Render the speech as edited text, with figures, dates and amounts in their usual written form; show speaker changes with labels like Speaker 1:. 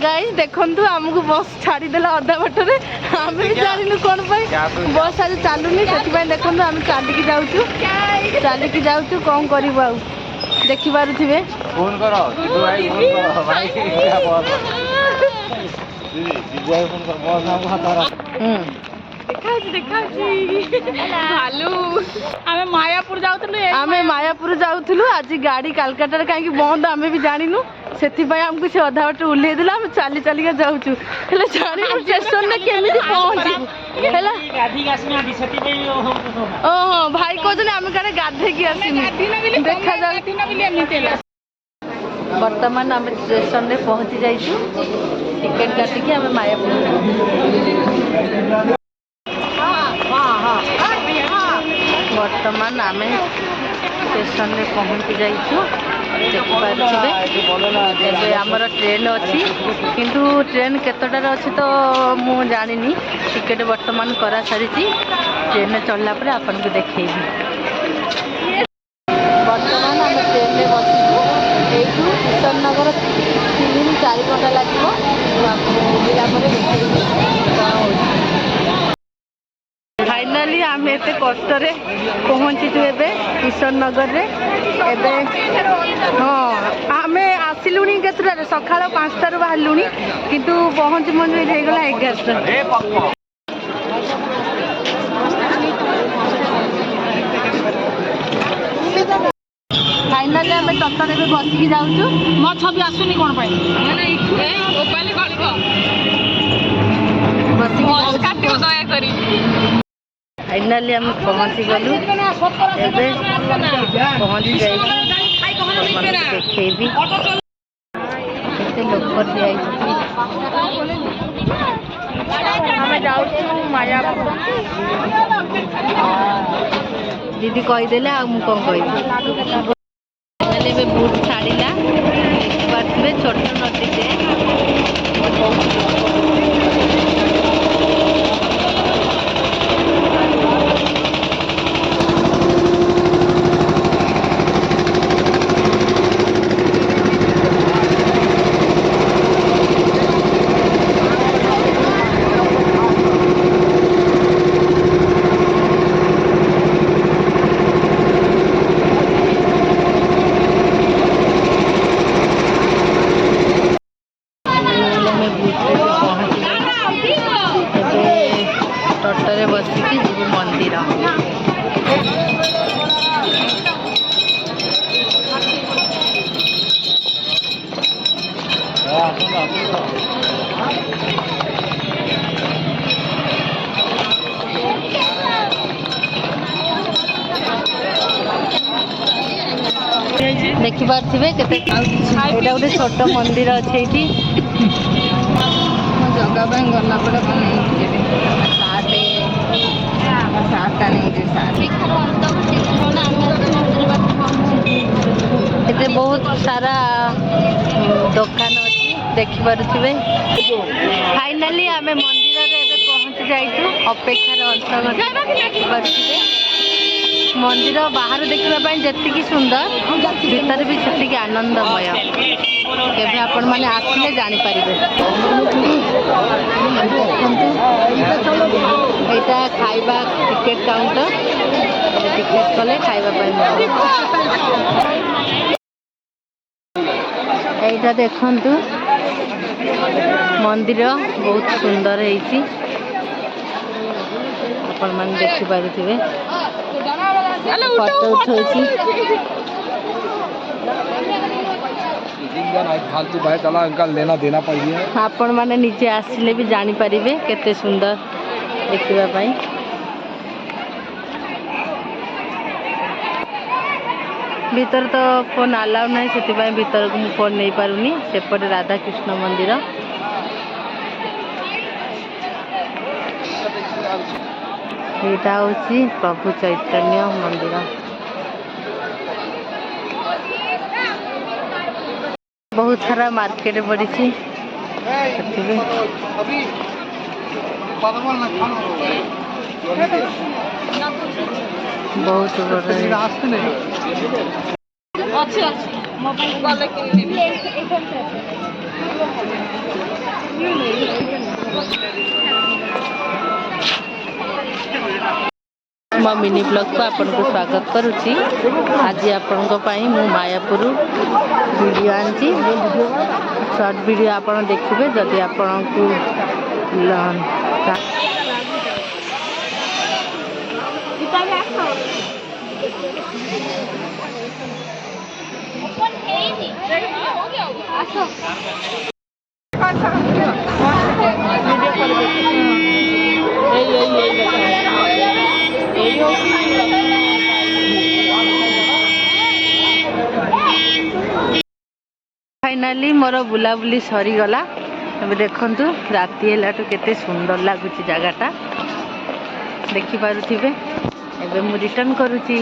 Speaker 1: Guys देखंतु हमको बस छाड़ी देला अधा बाटरे आमे भी जानिनु कोन पई बस आज चालुनी सेति पई देखंतु हम चाली की जाउछु कोन करिबो आ देखि पारुथिबे
Speaker 2: फोन करो दीदू भाई फोन करो भाई क्या बात दीदी भाई फोन कर बहुत नाम हातारा
Speaker 1: भालू आमे मायापुर जाउथलु आज गाड़ी कलकत्ता कहीं बंद आमे भी जानिनु सेति पई हमको से अधा बाटे उल्ले दिला हम चाली चाली के जाउछु हेले जानि स्टेशन में केमिति पहुंची हेला गाधी आसना दि सेति पई ओहो भाई कहजने आमे कारे गाधे की आसिनु देखा जाउ वर्तमान आमे स्टेशन में पहुंची जाइछु टिकट काटी के आमे मायापुर वर्तमान आमे स्टेशन में पहुंची जाइछु देखिए आमर ट्रेन अच्छी किंतु ट्रेन केतटार अच्छी तो मु जानी टिकेट वर्तमान करा सारी ट्रेन चलला पर आपन को देखेबी वर्तमान आम ट्रेन में बसू यू किशन नगर 3-4 घंटा लगे फाइनाली आम एत कष्ट पहुँचीचु एबे किशन नगर रे एबे हाँ आम आसलु केतटा सका 5टार बाहरलु किंतु पहुँच होगला 11टा फाइनाली आम टटर एबे बसिकी जाऊँ मो छवि आसुनी कौन फाइनाली आम पहुँची गलु एबे पहुँची जाइए देखेबी केते लोक मायापुर दीदी कहीदेले आ मु कौन कह बुट छाड़ा देखिए छोट नदीटे टटरे बसिकी जीव मंदिर देखि पार्थिबे केते एटा गोटे छोट मंदिर अछि एठी जगह पे गला पड़े एते बहुत सारा दुकान अच्छी देखिपे फाइनाली आम मंदिर पहुँची जाइछु अपेक्षार अंत देखिपे मंदिर बाहर देखापी जी सुंदर भीतर भी से आनंदमय केवे आपण मैंने आसिले जानीपर यहाँ खाइबा टिकेट काउंटर टिकेट कले खाइबा यहाँ देखंतु मंदिर बहुत सुंदर है आपण मैंने देखि पारुथिबे फोटो उठाउछि
Speaker 2: फालतू भाई चला इनका लेना देना पड़िए
Speaker 1: आपण माने नीचे आसिले भी जानी परिबे केते सुंदर देखिबा पई भीतर तो फोन अलाउ नहीं से भीतर को फोन नहीं पारुनी सेपटे राधा कृष्ण मंदिर यहाँ हूँ प्रभु चैतन्य मंदिर बहुत सारा मार्केट पड़ी बहुत बड़ा मो मिनी ब्लॉग को आपन को स्वागत करुच्ची। आज आपण मु मायापुर वीडियो आनी शॉर्ट वीडियो आपन देखिए जदि आपण को फाइनाली मोर बुलाबुली सरीगला। अब देखु राति है केते सुंदर लगुच जगटा देखिपे। एबे मु रिटर्न करुच्ची।